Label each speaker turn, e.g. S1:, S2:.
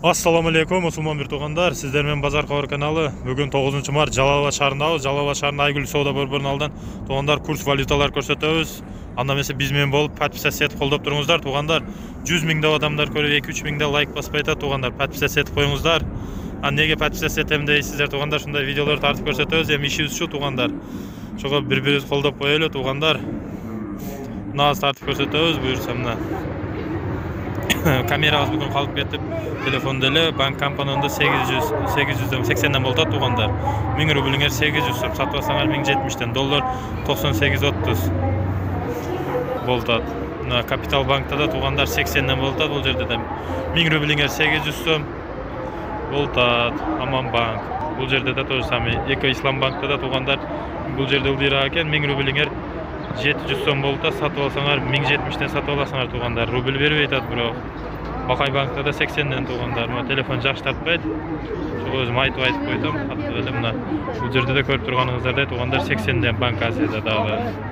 S1: Assalamu alaikum musulман bir туғандар. Сіздермен Базар Хабар каналы. Бүгін 9 март Жалал Абад шаарындабыз. Жалал Абад шаарында Айгүл сауда борборунун алдынан туғандар курс валюталар көрсөтөбүз. Анда эмесе биз менен болуп подписаться этип колдоп туруңуздар туғандар. 100 миңдеп адамдар көрүп 2-3 миңде лайк баспай атат туғандар. Подписаться этип коюңуздар. Неге подписаться этем дейсиздер туғандар, ушундай видеолор тартып көрсөтөбүз. Эми ишибиз ушу туғандар. Ошого бири-бирибизди колдоп коелу туғандар. Мына тартып көрсөтөбүз, буюрса мына. Камерабыз бүгін қалып кетіп, телефонда эле банк компаниясында 880 болот туғандар. 1000 рублиңер 800 сом, сатып алсаңар 1070 доллар 98.30 болот. Мына Капитал банкта да туғандар 80 болот, бул жерде да 1000 рублиңер 800 сом болот. Аман банк. Бул жерде да тоже самый. Эко Ислам банкта да туғандар бул жерде ылдыйраак экен 1000 рублиңер 700 сом болот, сатып алсаңар 1070 сатып аласыңар туғандар. Рубль бербей атат, бирок Бакай банкта да 80 туғандар. Мына телефон жакшы тартпайт. Ошо өзүм айтып койдум. Мына бул жерде да көрүп турганыңыздардай туғандар 80 банк Азияда дагы.